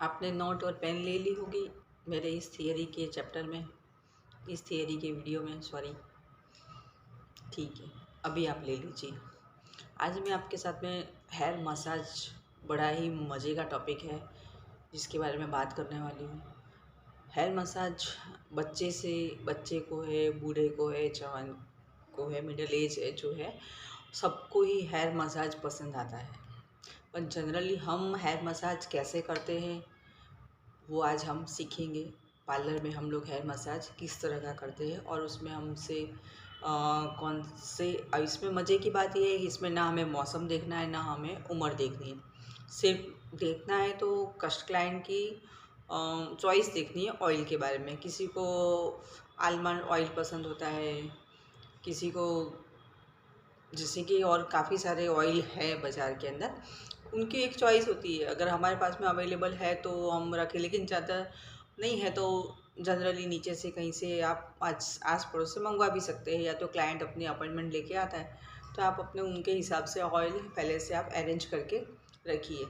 आपने नोट और पेन ले ली होगी मेरे इस थियरी के चैप्टर में, इस थियरी के वीडियो में, सॉरी। ठीक है, अभी आप ले लीजिए। आज मैं आपके साथ में हेयर मसाज, बड़ा ही मज़े का टॉपिक है जिसके बारे में बात करने वाली हूँ। हेयर मसाज बच्चे को है, बूढ़े को है, जवान को है, मिडिल एज है जो है, सबको ही हेयर मसाज पसंद आता है। पर जनरली हम हेयर मसाज कैसे करते हैं वो आज हम सीखेंगे। पार्लर में हम लोग हेयर मसाज किस तरह का करते हैं और उसमें हमसे कौन से, इसमें मज़े की बात यह है कि इसमें ना हमें मौसम देखना है ना हमें उम्र देखनी है। सिर्फ देखना है तो कस्ट क्लाइंट की चॉइस देखनी है ऑयल के बारे में। किसी को आलमंड ऑयल पसंद होता है, किसी को, जैसे कि और काफ़ी सारे ऑयल है बाज़ार के अंदर, उनकी एक चॉइस होती है। अगर हमारे पास में अवेलेबल है तो हम रखें, लेकिन ज़्यादा नहीं है तो जनरली नीचे से कहीं से आप आज आस पड़ोस से मंगवा भी सकते हैं, या तो क्लाइंट अपनी अपॉइंटमेंट लेके आता है तो आप अपने उनके हिसाब से ऑयल पहले से आप अरेंज करके रखिए।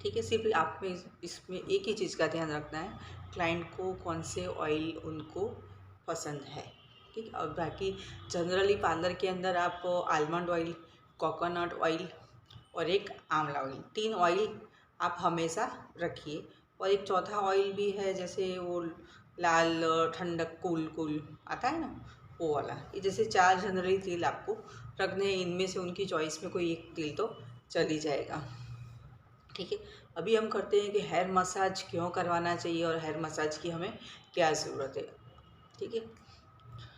ठीक है, सिर्फ आप में इसमें एक ही चीज़ का ध्यान रखना है, क्लाइंट को कौन से ऑयल उनको पसंद है। ठीक, और बाकी जनरली पार्लर के अंदर आप आलमंड ऑयल, कोकोनट ऑयल और एक आंवला ऑयल, 3 ऑयल आप हमेशा रखिए। और एक चौथा ऑयल भी है, जैसे वो लाल ठंडक कूल कूल आता है ना, वो वाला। ये जैसे 4 जनरली तेल आपको रखने हैं, इनमें से उनकी चॉइस में कोई एक तेल तो चल ही जाएगा। ठीक है, अभी हम करते हैं कि हेयर मसाज क्यों करवाना चाहिए और हेयर मसाज की हमें क्या ज़रूरत है। ठीक है,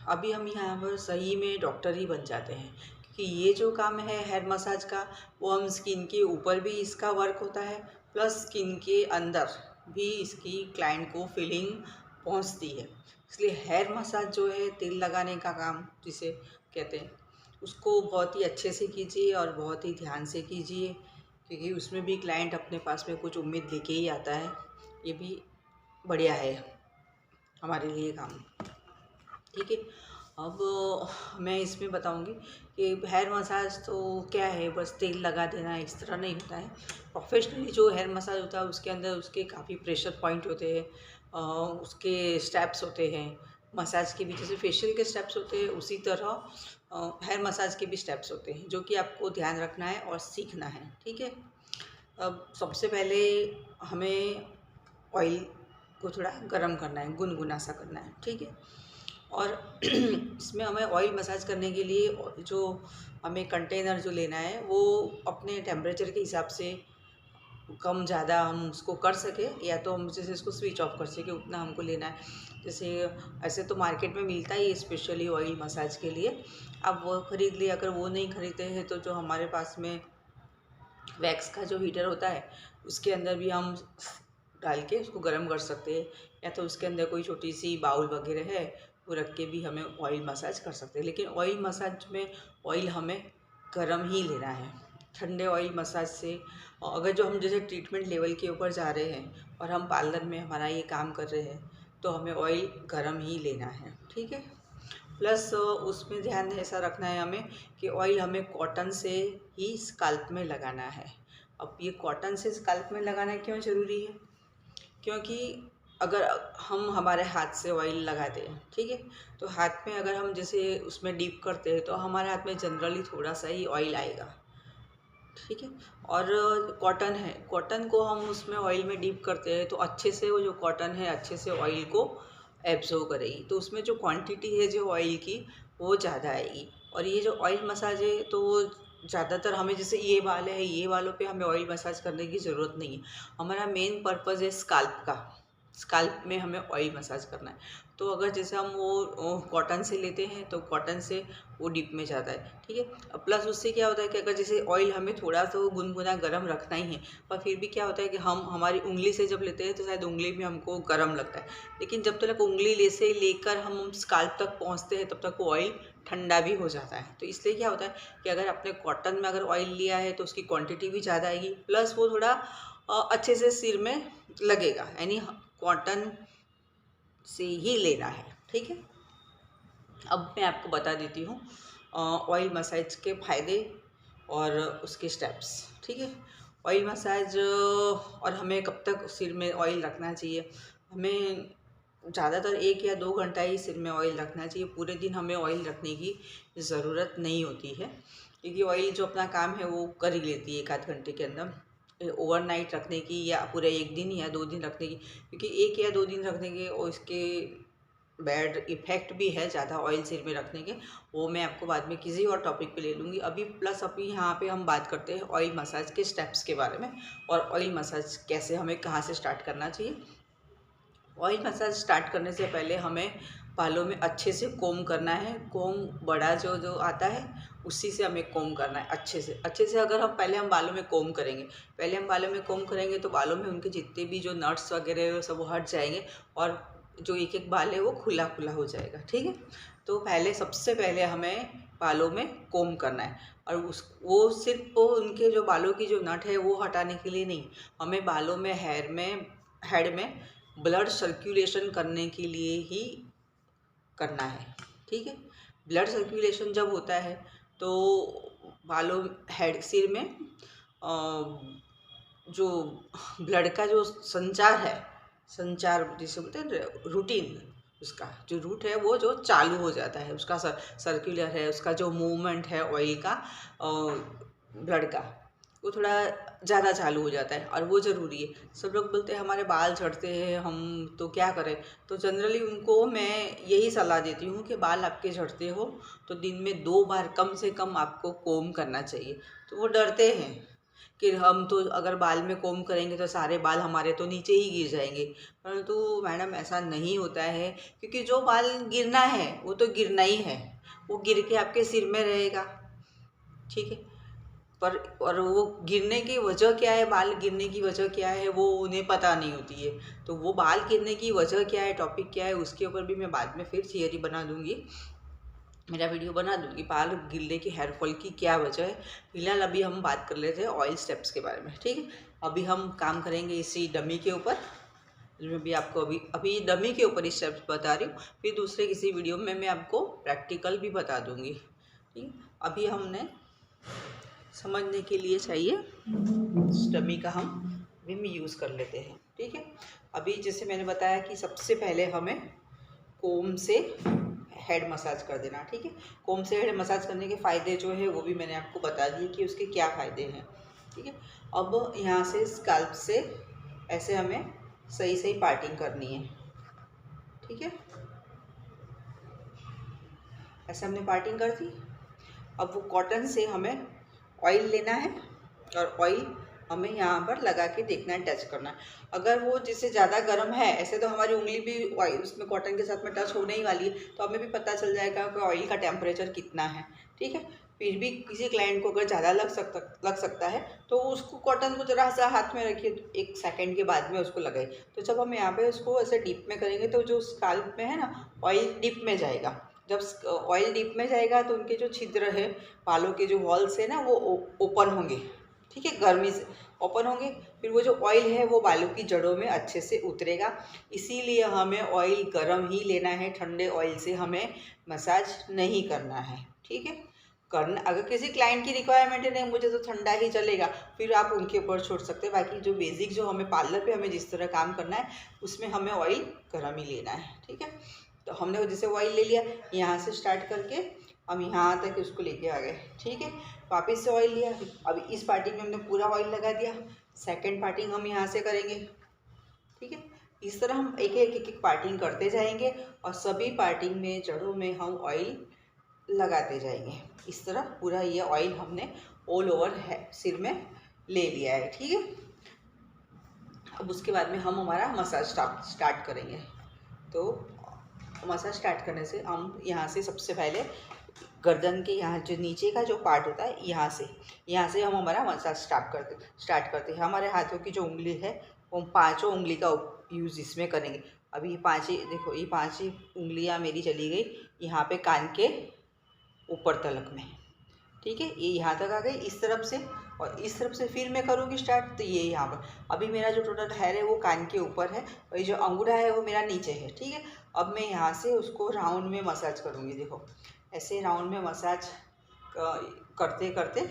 अभी हम यहाँ पर सही में डॉक्टर ही बन जाते हैं, क्योंकि ये जो काम है हेयर मसाज का, वो हम स्किन के ऊपर भी इसका वर्क होता है, प्लस स्किन के अंदर भी इसकी क्लाइंट को फीलिंग पहुँचती है। इसलिए हेयर मसाज जो है, तेल लगाने का काम जिसे कहते हैं, उसको बहुत ही अच्छे से कीजिए और बहुत ही ध्यान से कीजिए, क्योंकि उसमें भी क्लाइंट अपने पास में कुछ उम्मीद लेके ही आता है। ये भी बढ़िया है हमारे लिए काम। ठीक है, अब मैं इसमें बताऊंगी कि हेयर मसाज तो क्या है, बस तेल लगा देना इस तरह नहीं होता है। प्रोफेशनली जो हेयर मसाज होता है उसके अंदर उसके काफ़ी प्रेशर पॉइंट होते हैं, उसके स्टेप्स होते हैं। मसाज के भी जैसे फेशियल के स्टेप्स होते हैं, उसी तरह हेयर मसाज के भी स्टेप्स होते हैं, जो कि आपको ध्यान रखना है और सीखना है। ठीक है, अब सबसे पहले हमें ऑयल को थोड़ा गर्म करना है, गुनगुना सा करना है। ठीक है, और इसमें हमें ऑयल मसाज करने के लिए जो हमें कंटेनर जो लेना है वो अपने टेम्परेचर के हिसाब से कम ज़्यादा हम उसको कर सकें, या तो हम जैसे इसको स्विच ऑफ कर सकें उतना हमको लेना है। जैसे ऐसे तो मार्केट में मिलता ही है स्पेशली ऑयल मसाज के लिए, आप वो ख़रीद लिए। अगर वो नहीं ख़रीदते हैं तो जो हमारे पास में वैक्स का जो हीटर होता है उसके अंदर भी हम डाल के उसको गर्म कर सकते हैं, या तो उसके अंदर कोई छोटी सी बाउल वगैरह है वो रख के भी हमें ऑयल मसाज कर सकते हैं। लेकिन ऑयल मसाज में ऑयल हमें गर्म ही लेना है। ठंडे ऑयल मसाज से, अगर जो हम जैसे ट्रीटमेंट लेवल के ऊपर जा रहे हैं और हम पार्लर में हमारा ये काम कर रहे हैं तो हमें ऑयल गर्म ही लेना है। ठीक है, प्लस उसमें ध्यान ऐसा रखना है हमें कि ऑयल हमें कॉटन से ही स्काल्प में लगाना है। अब ये कॉटन से स्काल्प में लगाना क्यों ज़रूरी है, क्योंकि अगर हम हमारे हाथ से ऑयल लगाते हैं, ठीक है, तो हाथ में अगर हम जैसे उसमें डीप करते हैं तो हमारे हाथ में जनरली थोड़ा सा ही ऑयल आएगा। ठीक है, और कॉटन है, कॉटन को हम उसमें ऑयल में डीप करते हैं तो अच्छे से वो जो कॉटन है अच्छे से ऑयल को एब्जॉर्ब करेगी, तो उसमें जो क्वांटिटी है जो ऑयल की वो ज़्यादा आएगी। और ये जो ऑयल मसाज है तो वो ज़्यादातर हमें, जैसे ये बाल है, ये बालों पे हमें ऑयल मसाज करने की ज़रूरत नहीं है। हमारा मेन पर्पज़ है स्काल्प का, स्काल्प में हमें ऑयल मसाज करना है। तो अगर जैसे हम वो कॉटन से लेते हैं तो कॉटन से वो डीप में जाता है। ठीक है, प्लस उससे क्या होता है कि अगर जैसे ऑयल हमें थोड़ा सा गुनगुना गर्म रखना ही है, पर फिर भी क्या होता है कि हम हमारी उंगली से जब लेते हैं तो शायद उंगली में हमको गर्म लगता है, लेकिन जब तक उंगली ले से लेकर हम स्काल्प तक पहुंचते हैं तब तक वो ऑयल ठंडा भी हो जाता है। तो इसलिए क्या होता है कि अगर आपने कॉटन में अगर ऑयल लिया है तो उसकी क्वांटिटी भी ज़्यादा आएगी, प्लस वो थोड़ा अच्छे से सिर में लगेगा, यानी कॉटन से ही लेना है। ठीक है, अब मैं आपको बता देती हूँ ऑयल मसाज के फ़ायदे और उसके स्टेप्स। ठीक है, ऑयल मसाज और हमें कब तक सिर में ऑयल रखना चाहिए? हमें ज़्यादातर 1 या 2 घंटा ही सिर में ऑयल रखना चाहिए। पूरे दिन हमें ऑयल रखने की ज़रूरत नहीं होती है, क्योंकि ऑयल जो अपना काम है वो कर ही लेती है 1 आध घंटे के अंदर। ओवरनाइट रखने की या पूरे 1 दिन या 2 दिन रखने की, क्योंकि 1 या 2 दिन रखने के और इसके बैड इफ़ेक्ट भी है ज़्यादा ऑयल सिर में रखने के, वो मैं आपको बाद में किसी और टॉपिक पे ले लूँगी। अभी यहाँ पे हम बात करते हैं ऑयल मसाज के स्टेप्स के बारे में, और ऑयल मसाज कैसे हमें कहाँ से स्टार्ट करना चाहिए। ऑयल मसाज स्टार्ट करने से पहले हमें बालों में अच्छे से कोम करना है। कोम बड़ा जो जो आता है उसी से हमें कोम करना है अच्छे से। अगर हम बालों में कोम करेंगे, तो बालों में उनके जितने भी जो नट्स वगैरह है वो सब हट जाएंगे, और जो एक एक बाल है वो खुला खुला हो जाएगा। ठीक है, तो सबसे पहले हमें बालों में कोम करना है, और वो सिर्फ उनके जो बालों की जो नट है वो हटाने के लिए नहीं, हमें बालों में हेड में ब्लड सर्कुलेशन करने के लिए ही करना है। ठीक है, ब्लड सर्कुलेशन जब होता है तो बालों सिर में जो ब्लड का जो संचार जिसे बोलते हैं रूटीन, उसका जो रूट है वो जो चालू हो जाता है, उसका सर्कुलर है, उसका जो मूवमेंट है ऑयल का ब्लड का, वो थोड़ा ज़्यादा चालू हो जाता है, और वो ज़रूरी है। सब लोग बोलते हैं हमारे बाल झड़ते हैं, हम तो क्या करें? तो जनरली उनको मैं यही सलाह देती हूँ कि बाल आपके झड़ते हो तो दिन में 2 बार कम से कम आपको कोम करना चाहिए। तो वो डरते हैं कि हम तो अगर बाल में कोम करेंगे तो सारे बाल हमारे तो नीचे ही गिर जाएंगे, परंतु मैडम ऐसा नहीं होता है, क्योंकि जो बाल गिरना है वो तो गिरना ही है, वो गिर के आपके सिर में रहेगा। ठीक है, पर और वो गिरने की वजह क्या है, बाल गिरने की वजह क्या है, वो उन्हें पता नहीं होती है। तो वो बाल गिरने की वजह क्या है, टॉपिक क्या है, उसके ऊपर भी मैं बाद में फिर थियरी बना दूंगी, मेरा वीडियो बना दूंगी बाल गिरने की, हेयर फॉल की क्या वजह है। फिलहाल अभी हम बात कर लेते हैं ऑयल स्टेप्स के बारे में। ठीक है, अभी हम काम करेंगे इसी डमी के ऊपर, जिसमें भी आपको अभी डमी के ऊपर ही स्टेप्स बता रही हूँ, फिर दूसरे किसी वीडियो में मैं आपको प्रैक्टिकल भी बता दूंगी। ठीक है, अभी हमने समझने के लिए चाहिए डमी का हम विम यूज़ कर लेते हैं। ठीक है, अभी जैसे मैंने बताया कि सबसे पहले हमें कोम से हेड मसाज कर देना। ठीक है, कोम से हेड मसाज करने के फ़ायदे जो है वो भी मैंने आपको बता दिए कि उसके क्या फ़ायदे हैं। ठीक है, अब यहाँ से स्कैल्प से ऐसे हमें सही पार्टिंग करनी है। ठीक है, ऐसे हमने पार्टिंग कर दी। अब वो कॉटन से हमें ऑयल लेना है, और ऑयल हमें यहाँ पर लगा के देखना है, टच करना है। अगर वो जिससे ज़्यादा गर्म है, ऐसे तो हमारी उंगली भी ऑयल उसमें कॉटन के साथ में टच होने ही वाली है, तो हमें भी पता चल जाएगा कि ऑयल का टेम्परेचर कितना है। ठीक है, फिर भी किसी क्लाइंट को अगर ज़्यादा लग सकता है तो उसको कॉटन को जरा सा हाथ में रखिए, 1 सेकेंड के बाद में उसको लगाइए। तो जब हम यहाँ पे उसको ऐसे डीप में करेंगे तो जो स्कैल्प में है ना, ऑयल डीप में जाएगा। जब ऑयल डीप में जाएगा तो उनके जो छिद्र है, बालों के जो वॉल्स है ना, वो ओपन होंगे। ठीक है, गर्मी से ओपन होंगे, फिर वो जो ऑयल है वो बालों की जड़ों में अच्छे से उतरेगा। इसीलिए हमें ऑयल गर्म ही लेना है, ठंडे ऑयल से हमें मसाज नहीं करना है। ठीक है, अगर किसी क्लाइंट की रिक्वायरमेंट है नहीं मुझे तो ठंडा ही चलेगा, फिर आप उनके ऊपर छोड़ सकते हैं। बाकी जो बेसिक जो हमें पार्लर पे हमें जिस तरह काम करना है उसमें हमें ऑयल गर्म ही लेना है। ठीक है, तो हमने जैसे ऑयल ले लिया, यहाँ से स्टार्ट करके हम यहाँ तक उसको लेके आ गए। ठीक है, वापस से ऑयल लिया, अब इस पार्टिंग में हमने पूरा ऑयल लगा दिया, सेकेंड पार्टिंग हम यहाँ से करेंगे। ठीक है, इस तरह हम एक पार्टिंग करते जाएंगे, और सभी पार्टिंग में जड़ों में हम ऑयल लगाते जाएंगे। इस तरह पूरा ये ऑयल हमने ऑल ओवर सिर में ले लिया है। ठीक है, अब उसके बाद में हम हमारा मसाज स्टार्ट करेंगे। तो मसाज स्टार्ट करने से हम यहाँ से सबसे पहले गर्दन के यहाँ जो नीचे का जो पार्ट होता है, यहाँ से हम हमारा मसाज स्टार्ट करते हैं। हमारे हाथों की जो उंगली है वो 5 उंगली का यूज़ इसमें करेंगे। अभी ये 5 ही देखो, ये 5 ही उंगलियाँ मेरी चली गई यहाँ पे कान के ऊपर तलक में। ठीक है, ये यहाँ तक आ गई इस तरफ से, और इस तरफ से फिर मैं करूँगी स्टार्ट, तो ये यहाँ पर। अभी मेरा जो टोटल हेयर है वो कान के ऊपर है, और ये जो अंगूठा है वो मेरा नीचे है। ठीक है, अब मैं यहाँ से उसको राउंड में मसाज करूँगी। देखो ऐसे राउंड में मसाज करते करते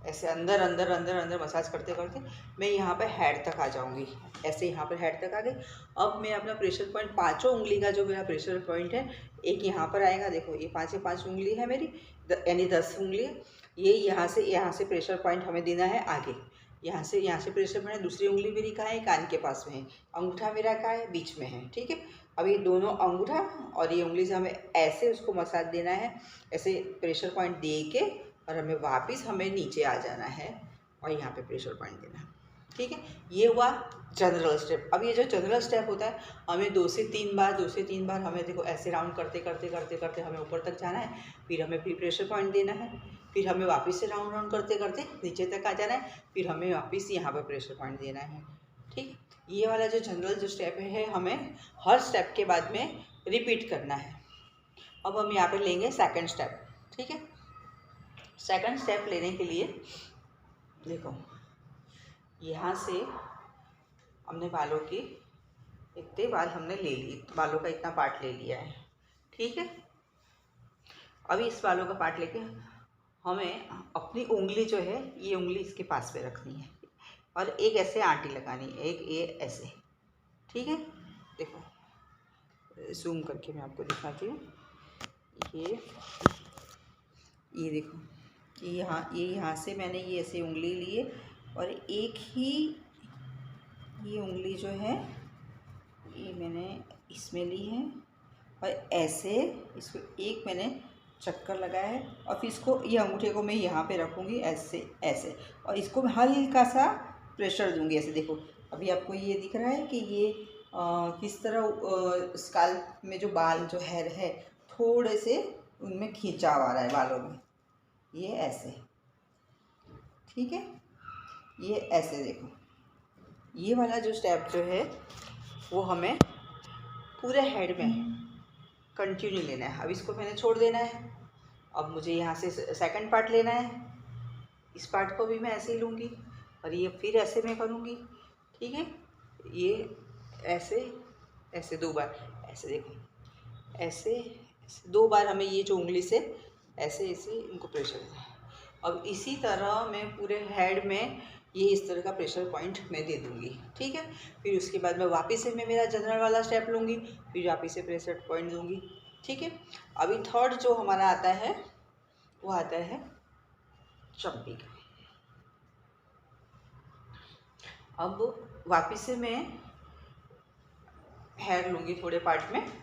ऐसे अंदर अंदर अंदर अंदर मसाज करते करते मैं यहाँ पे हेड तक आ जाऊँगी। ऐसे यहाँ पर हेड तक आ गई। अब मैं अपना प्रेशर पॉइंट, पाँचों उंगली का जो मेरा प्रेशर पॉइंट है, एक यहाँ पर आएगा, देखो ये 5 उंगली है मेरी, यानी 10 उंगली है। ये यहाँ से प्रेशर पॉइंट हमें देना है आगे। यहाँ से प्रेशर पॉइंट, दूसरी उंगली मेरी कहाँ है, कान के पास में है। अंगूठा मेरा कहाँ है, बीच में है, ठीक है। अब ये दोनों अंगूठा और ये उंगली से हमें ऐसे उसको मसाज देना है, ऐसे प्रेशर पॉइंट दे के, और हमें वापस नीचे आ जाना है और यहाँ पे प्रेशर पॉइंट देना है, ठीक है। ये हुआ जनरल स्टेप। अब ये जो जनरल स्टेप होता है, हमें 2 से 3 बार हमें देखो ऐसे राउंड करते करते करते करते हमें ऊपर तक जाना है। फिर हमें प्रेशर पॉइंट देना है, फिर हमें वापस से राउंड राउंड करते करते नीचे तक आ जाना है, फिर हमें वापस यहाँ पर प्रेशर पॉइंट देना है, ठीक। ये वाला जो जनरल जो स्टेप है, हमें हर स्टेप के बाद में रिपीट करना है। अब हम यहाँ पे लेंगे सेकंड स्टेप, ठीक है। सेकंड स्टेप लेने के लिए देखो, यहाँ से हमने बालों की इतने बाल हमने ले लिए, बालों का इतना पार्ट ले लिया है, ठीक है। अभी इस बालों का पार्ट लेके हमें अपनी उंगली जो है, ये उंगली इसके पास में रखनी है और एक ऐसे आंटी लगानी है, एक ये ऐसे, ठीक है। देखो जूम करके मैं आपको दिखाती हूँ। ये देखो, ये यहाँ से मैंने ये ऐसे उंगली ली है और एक ही ये उंगली जो है ये मैंने इसमें ली है और ऐसे इसको एक मैंने चक्कर लगाया है और फिर इसको, ये अंगूठे को मैं यहाँ पे रखूँगी ऐसे ऐसे, और इसको मैं हल्का सा प्रेशर दूँगी ऐसे। देखो अभी आपको ये दिख रहा है कि ये किस तरह स्काल्प में जो बाल जो हेयर है थोड़े से उनमें खिंचाव आ रहा है बालों में, ये ऐसे, ठीक है। ये ऐसे देखो, ये वाला जो स्टेप जो है वो हमें पूरे हेड में कंटिन्यू लेना है। अब इसको मैंने छोड़ देना है। अब मुझे यहाँ से सेकंड पार्ट लेना है, इस पार्ट को भी मैं ऐसे ही लूँगी और ये फिर ऐसे मैं करूँगी, ठीक है। ये ऐसे ऐसे 2 बार ऐसे, देखो ऐसे ऐसे 2 बार हमें ये जो उंगली से ऐसे ऐसे इनको प्रेशर देना है। अब इसी तरह मैं पूरे हेड में ये इस तरह का प्रेशर पॉइंट मैं दे दूँगी, ठीक है। फिर उसके बाद मैं वापस से मैं मेरा जनरल वाला स्टेप लूँगी, फिर वापस से प्रेशर पॉइंट दूँगी, ठीक है। अभी थर्ड जो हमारा आता है वो आता है चम्पी का। अब वापस से मैं हेयर लूँगी थोड़े पार्ट में,